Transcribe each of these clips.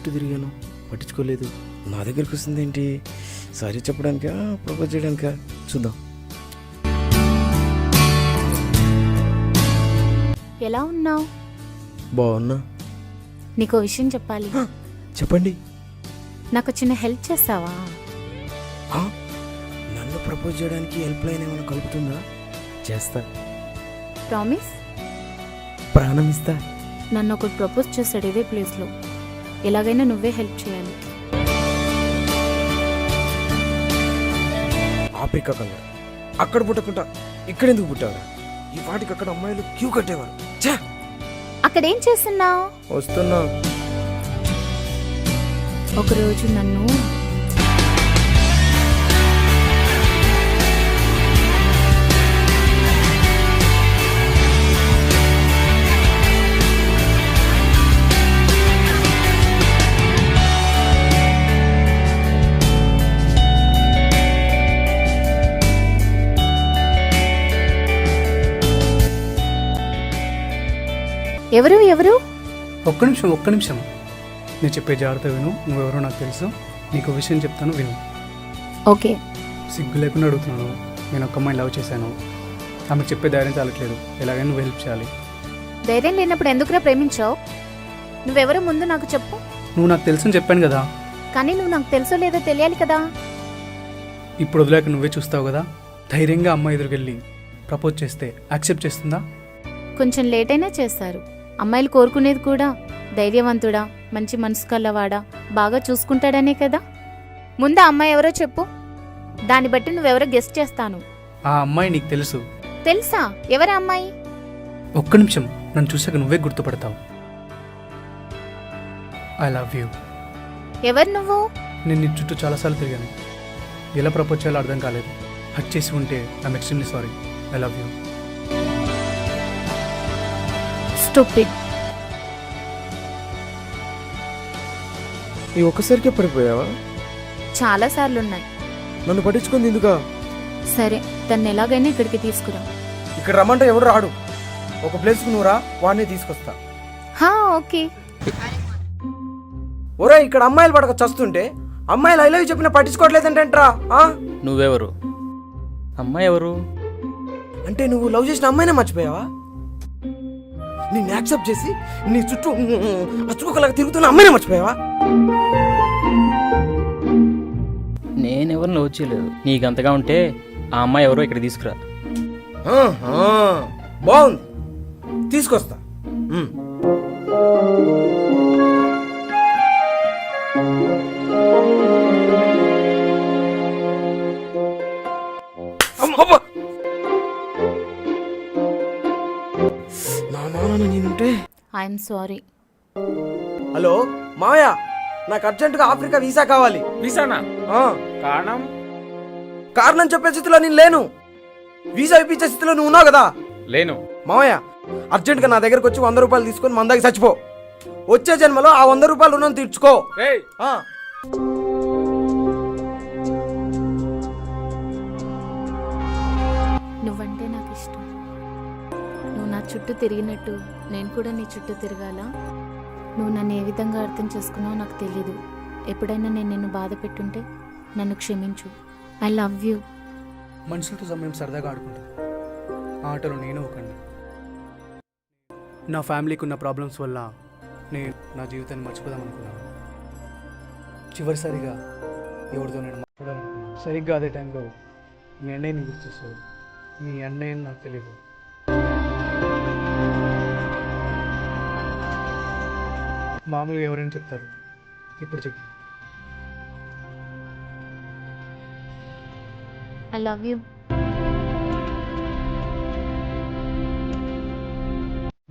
చుట్టూ తిరిగాను, పట్టించుకోలేదు. నా దగ్గరికి వస్తుంది ఏంటి? సారీ చెప్పడానికా, ప్రపోజ్ చేయడానికా? చూద్దాం. ఎలా ఉన్నావు? బాగున్నా. నీకో విషయం చెప్పాలి. చెప్పండి. నాకు చిన్న హెల్ప్ చేస్తావా? నన్ను ప్రపోజ్ చేయడానికి హెల్ప్ లైన్ ఏమైనా కలుపుతుందా? చేస్తా. ప్రామిస్? ప్రాణం ఇస్తా. నన్ను ఒకటి ప్రపోజ్ చేస్తాడు ఇదే ప్లేస్లో. ఎలాగైనా నువ్వే హెల్ప్ చేయాలి. ఆఫ్రికా కన్నా అక్కడ పుట్టకుండా ఇక్కడెందుకు పుట్టావరా? ఈ వాటికి అక్కడ అమ్మాయిలు క్యూ కట్టేవారు. అక్కడేం చేస్తున్నావు? వస్తున్నా. ఒకరోజు నన్ను ఎవరు ఎవరు? ఒక్క నిమిషం నేను చెప్పే జాగ్రత్త విను. నువ్వెవరో నాకు తెలుసు. నీకు విషయం చెప్తాను, విను. ఓకే. సిగ్గు లేకుండా అడుగుతున్నాను. నేను ఒక అమ్మాయిని లవ్ చేశాను. ఆమెకు చెప్పే ధైర్యం చాలట్లేదు. ఎలాగైనా నువ్వు హెల్ప్ చేయాలి. ధైర్యం లేనప్పుడు ఎందుకురా ప్రేమించావు? నువ్వెవరో ముందు నాకు చెప్పు. నువ్వు నాకు తెలుసని చెప్పాను కదా. కానీ నువ్వు నాకు తెలుసో లేదో తెలియాలి కదా. ఇప్పుడు వదిలేక నువ్వే చూస్తావు కదా. ధైర్యంగా అమ్మాయి ఎదురుకెళ్ళి ప్రపోజ్ చేస్తే యాక్సెప్ట్ చేస్తుందా? కొంచెం లేట్ అయినా చేస్తారు. అమ్మాయిలు కోరుకునేది కూడా ధైర్యవంతుడా, మంచి మనసు కల్లవాడా, బాగా చూసుకుంటాడనే కదా. ముందు ఆ అమ్మాయి ఎవరో చెప్పు. దాన్ని బట్టి నువ్వెవరో గెస్ట్ చేస్తాను. ఆ అమ్మాయి నీకు తెలుసు. తెలుసా? ఎవరి అమ్మాయి? ఒక్క నిమిషం, నన్ను చూసాక నువ్వే గుర్తుపడతావు. I love you. ఎవరు నువ్వు? నేను నీ చుట్టూ చాలాసార్లు తిరిగాను. ఎలా ప్రపోజ్ చేయాలో అర్థం కాలేదు. హక్ చేసి ఉంటే I'm extremely sorry. I love you. Stupid. ఈ ఒక్కసారికే పడిపోయావా? చాలా సార్లు ఉన్నాయి. నన్ను పట్టించుకుంది ఎందుకా? సరే, తను ఎలాగైనా ఇక్కడికి తీసుకురా. ఇక్కడ రమ్మంటే ఎవడు రాడు. ఒక ప్లేస్కి నువ్వు రా, వాడిని తీసుకొస్తా. ఓకే. ఒరే, ఇక్కడ అమ్మాయిలు పడక చస్తుంటే అమ్మాయిలు ఐ లవ్ యూ చెప్పినా పట్టించుకోవట్లేదంటేంట్రా? నువ్వెవరు? అమ్మాయి ఎవరు? అంటే నువ్వు లవ్ చేసిన అమ్మాయినే మర్చిపోయావా? నేను యాక్సెప్ట్ చేసి నీ చుట్టూ అచ్చుకోకలాగా తిరుగుతున్న అమ్మాయినే మర్చిపోయావా? నేనెవరు లవ్ చేయలేదు. నీకు అంతగా ఉంటే ఆ అమ్మాయి ఎవరో ఇక్కడ తీసుకురా. బాగుంది, తీసుకొస్తా. నేనుంటే ఐఎమ్ సారీ. హలో మావయ్య, నాకు అర్జెంటుగా ఆఫ్రికా వీసా కావాలి. వీసానా? కారణం? కారణం చెప్పే స్థితిలో నేను లేను. వీసా ఇప్పించే స్థితిలో నువ్వు ఉన్నావు కదా. లేను. మావయ్య, అర్జెంటుగా నా దగ్గరకు వచ్చి 100 రూపాయలు తీసుకొని మందాకి చచ్చిపో. వచ్చే జన్మలో ఆ 100 రూపాయలు రుణం తీర్చుకో. నువ్వంటే నాకు ఇష్టం. నువ్వు నా చుట్టూ తిరిగినట్టు నేను కూడా నీ చుట్టూ తిరగాలా? నువ్వు నన్ను ఏ విధంగా అర్థం చేసుకున్నావో నాకు తెలీదు. ఎప్పుడైనా నేను నిన్ను బాధ పెట్టుంటే నన్ను క్షమించు. I love you. మనుషులతో సమయం సరదాగా ఆడుకుంటాను. ఆ ఆటలో నేను ఒకండి. నా ఫ్యామిలీకి ఉన్న ప్రాబ్లమ్స్ వల్ల నేను నా జీవితాన్ని మర్చిపోదాం అనుకున్నాను. చివరిసారిగా ఎవరితో నేను మాట్లాడాలనుకున్నాను. సరిగ్గా అదే టైంలో మీ అన్నయ్యని గుర్తొస్తుంది. మీ అన్నయ్యని నాకు తెలియదు. మామూలుగా ఎవరైనా చెప్తారు, ఇప్పుడు చెప్పు. I love you.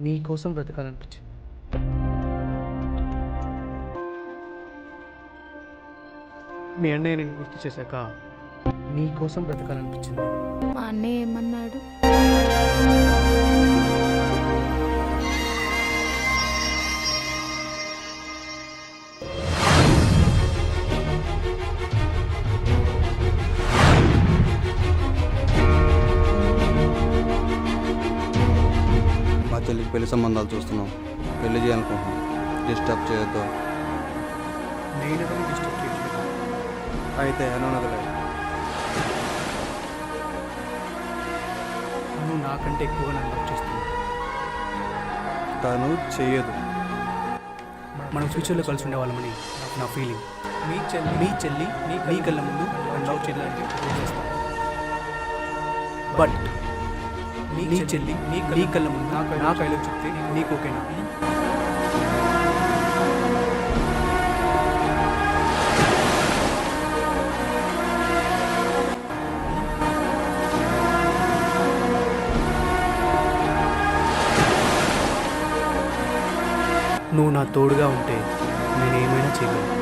నీ కోసం బ్రతకాలనిపించింది. మీ అన్నయ్య నేను గుర్తు చేశాక నీ కోసం బ్రతకాలనిపించింది. మా అన్నయ్య ఏమన్నాడు? మా చెల్లికి పెళ్లి సంబంధాలు చూస్తున్నాం. పెళ్లి చేయాలనుకుంటున్నాం. డిస్టర్బ్ చేయొద్దు. నేనెవరిని డిస్టర్బ్ చేయట్లేదు. అయితే అనొనదులే. నువ్వు నాకంటే ఎక్కువగా నన్ను లవ్ చేస్తుంది. తను చెయ్యదు. మనం ఫ్యూచర్లో కలిసి ఉండేవాళ్ళమని నా ఫీలింగ్. మీ చెల్లి నీ కళ్ళ ముందు నన్ను లవ్ చేయాలంటే చేస్తాను. బట్ నీ చెల్లి నీ కళ్ళ ముందు నా కైలో చెప్తే నీకు ఓకేనా? నువ్వు నా తోడుగా ఉంటే నేనేమైనా చేయగలను.